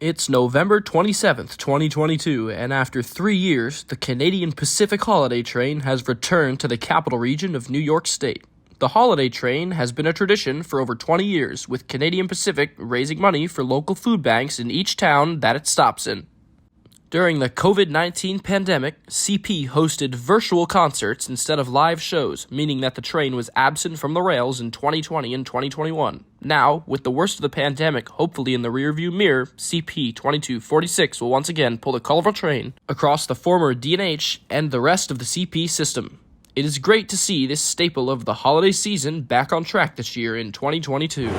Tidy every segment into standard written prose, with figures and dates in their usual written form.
It's November 27th, 2022, and after 3 years, the Canadian Pacific Holiday Train has returned to the capital region of New York State. The Holiday Train has been a tradition for over 20 years, with Canadian Pacific raising money for local food banks in each town that it stops in. During the COVID-19 pandemic, CP hosted virtual concerts instead of live shows, meaning that the train was absent from the rails in 2020 and 2021. Now, with the worst of the pandemic hopefully in the rearview mirror, CP 2246 will once again pull the colorful train across the former D&H and the rest of the CP system. It is great to see this staple of the holiday season back on track this year in 2022.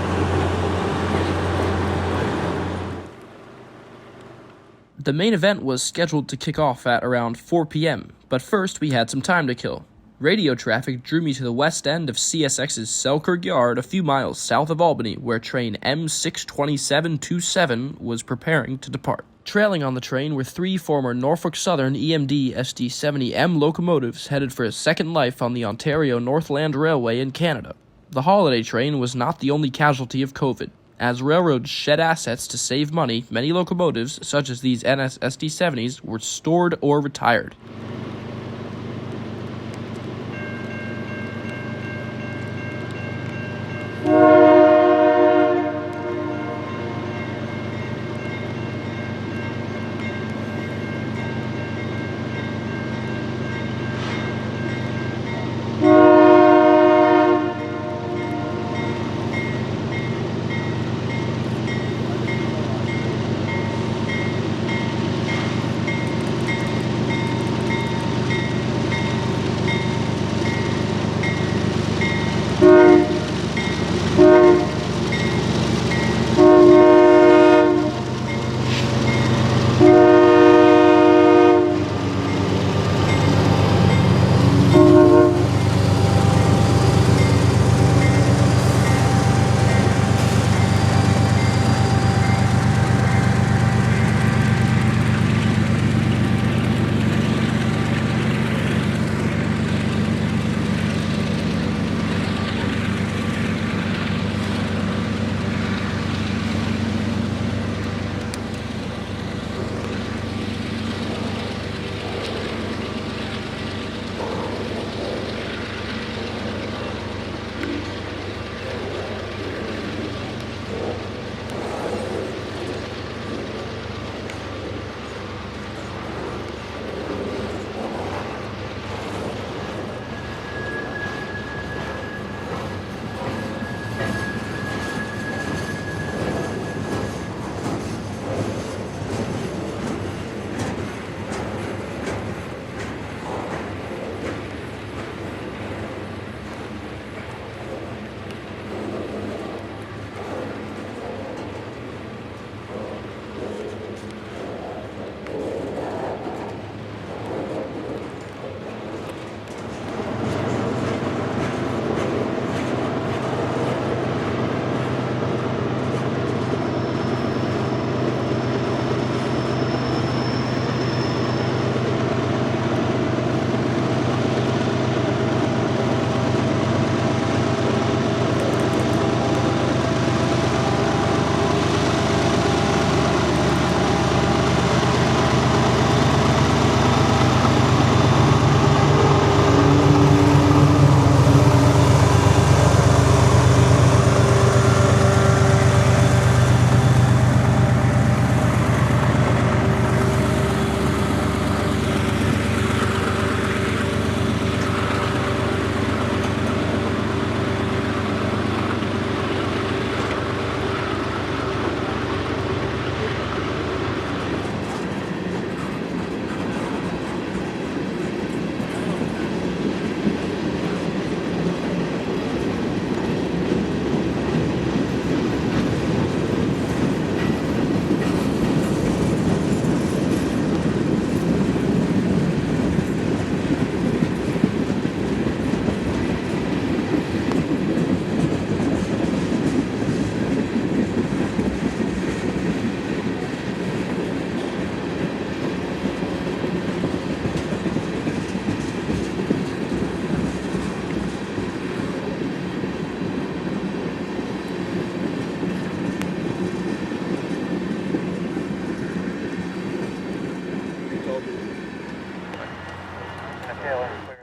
The main event was scheduled to kick off at around 4 p.m., but first we had some time to kill. Radio traffic drew me to the west end of CSX's Selkirk yard a few miles south of Albany, where train M62727 was preparing to depart. Trailing on the train were 3 former Norfolk Southern EMD SD70M locomotives headed for a second life on the Ontario Northland Railway in Canada. The holiday train was not the only casualty of COVID. As railroads shed assets to save money, many locomotives, such as these NS SD70s, were stored or retired.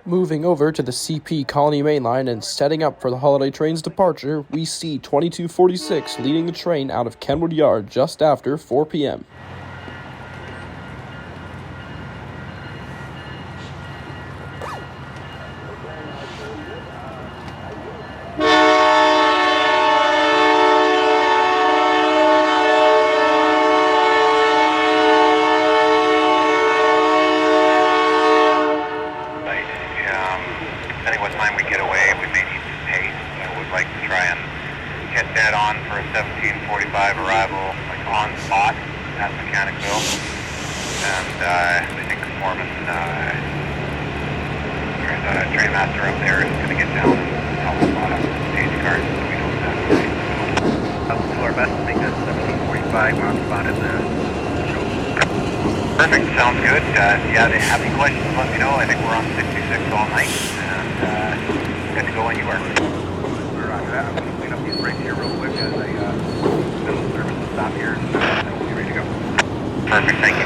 Moving over to the CP Colonie Mainline and setting up for the holiday train's departure, we see 2246 leading the train out of Kenwood Yard just after 4 p.m. Depending what time we get away, we may need some pace. I would like to try and get dead on for a 17:45 arrival, like on spot at Mechanicville. And I think the foreman, there's a train master up there is going to get down and help us lot of stage cars so we don't have to wait. So we'll do our best to make that 17:45 on spot at the show. Perfect, sounds good. If you have any questions, let me know. I think we're on 66 all night. Good to go when you are. Roger that. I'm going to clean up these brakes here real quick as I middle service will stop here and then we'll be ready to go. Perfect, thank you.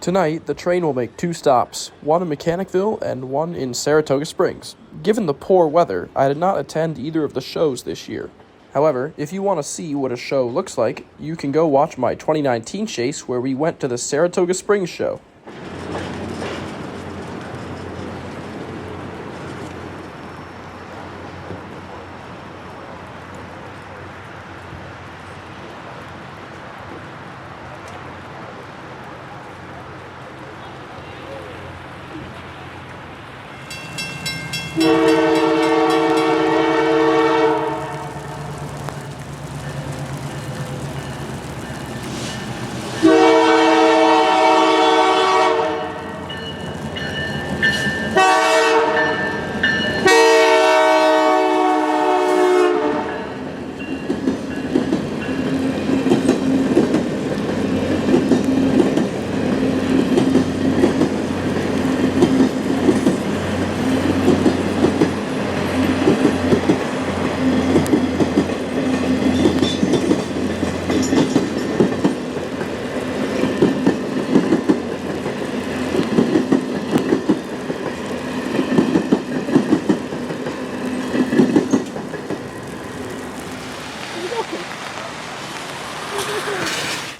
Tonight, the train will make 2 stops, one in Mechanicville and one in Saratoga Springs. Given the poor weather, I did not attend either of the shows this year. However, if you want to see what a show looks like, you can go watch my 2019 chase where we went to the Saratoga Springs show.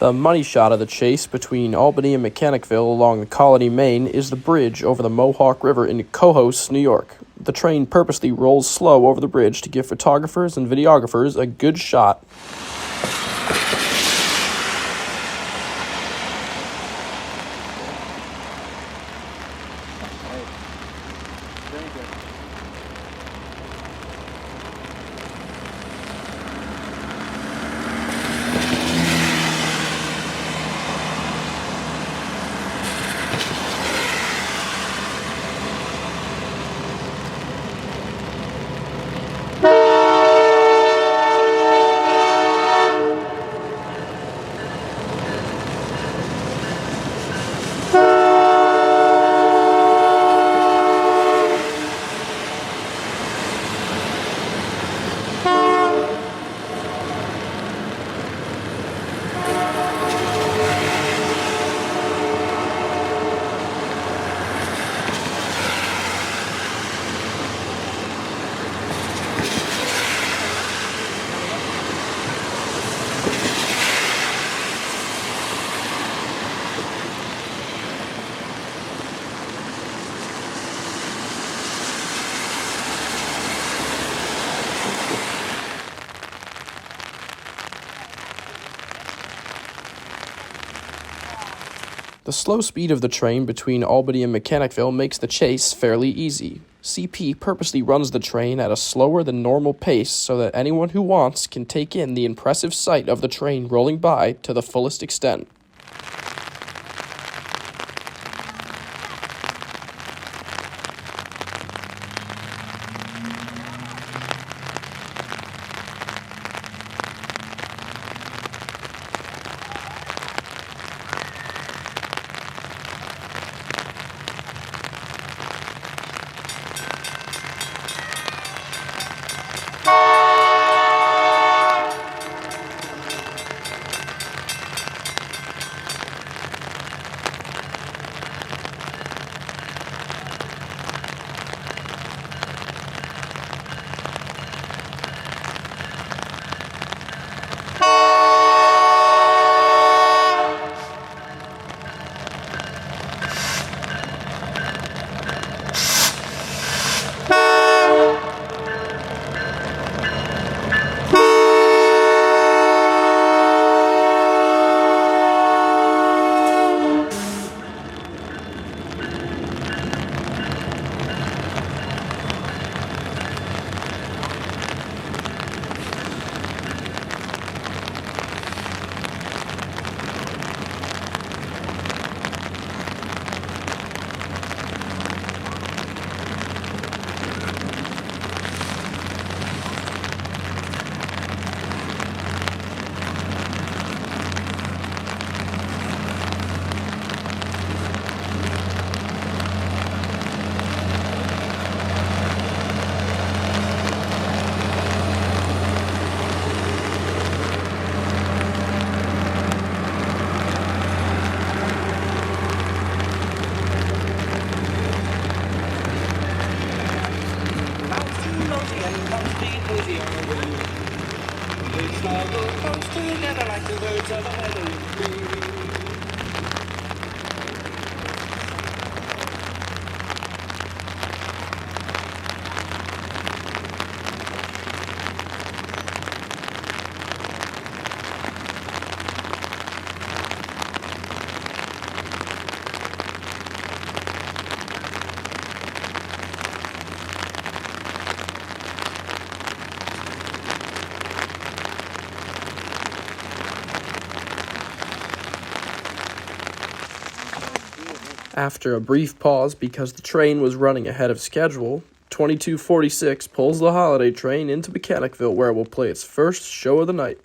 The money shot of the chase between Albany and Mechanicville along the Colonie Main is the bridge over the Mohawk River in Cohoes, New York. The train purposely rolls slow over the bridge to give photographers and videographers a good shot. The slow speed of the train between Albany and Mechanicville makes the chase fairly easy. CP purposely runs the train at a slower than normal pace so that anyone who wants can take in the impressive sight of the train rolling by to the fullest extent. After a brief pause because the train was running ahead of schedule, 2246 pulls the holiday train into Mechanicville where it will play its first show of the night.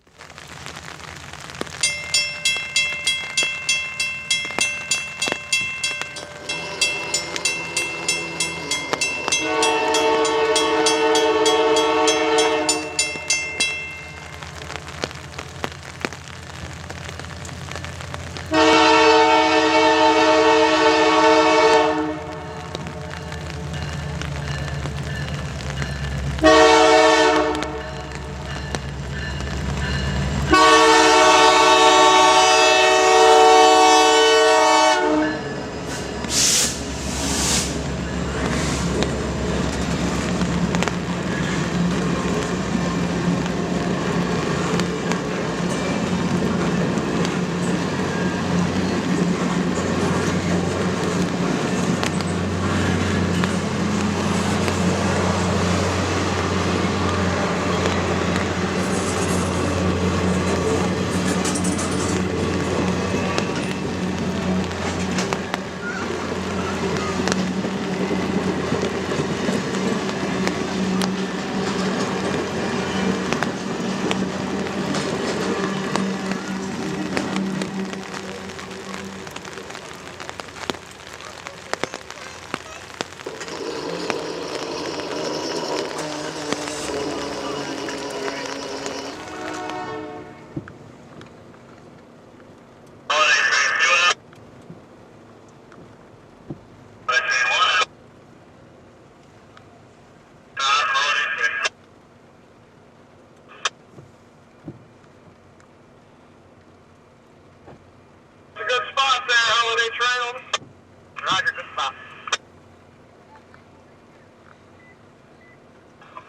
Roger, good spot.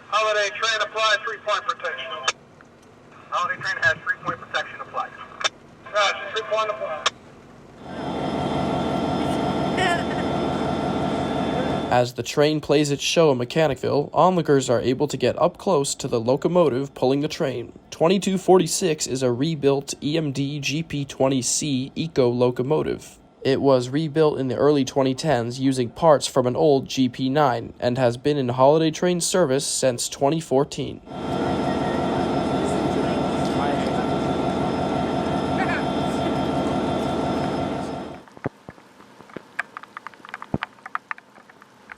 Holiday train applied 3-point protection. Holiday train has 3-point protection applied. Roger, 3-point applied. As the train plays its show in Mechanicville, onlookers are able to get up close to the locomotive pulling the train. 2246 is a rebuilt EMD GP20C Eco locomotive. It was rebuilt in the early 2010s using parts from an old GP9 and has been in holiday train service since 2014.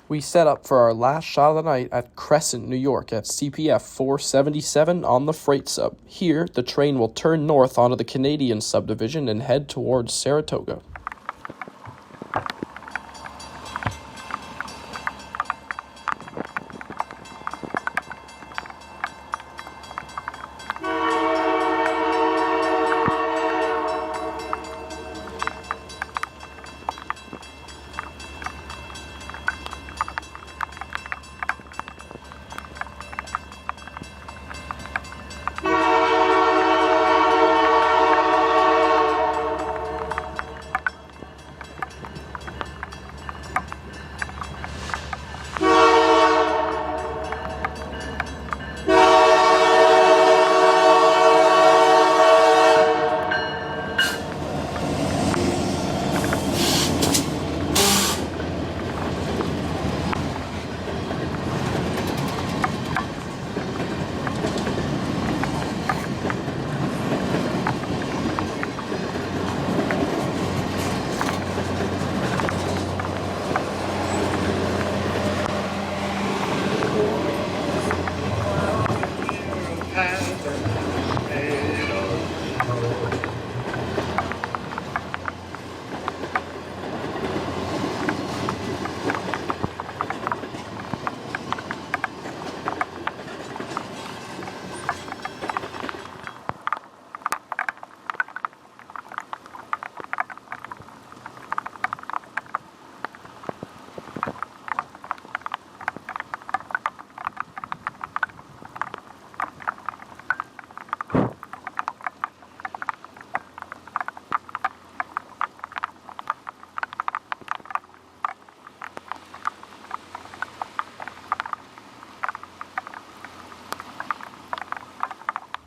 We set up for our last shot of the night at Crescent, New York at CPF 477 on the Freight Sub. Here, the train will turn north onto the Canadian Subdivision and head towards Saratoga.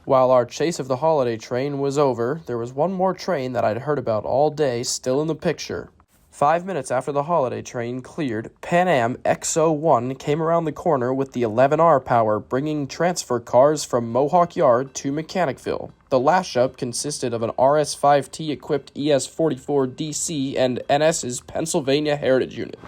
While our chase of the holiday train was over, there was one more train that I'd heard about all day still in the picture. 5 minutes after the holiday train cleared, Pan Am X01 came around the corner with the 11R power, bringing transfer cars from Mohawk Yard to Mechanicville. The lash-up consisted of an RS5T equipped ES44 DC and NS's Pennsylvania Heritage unit.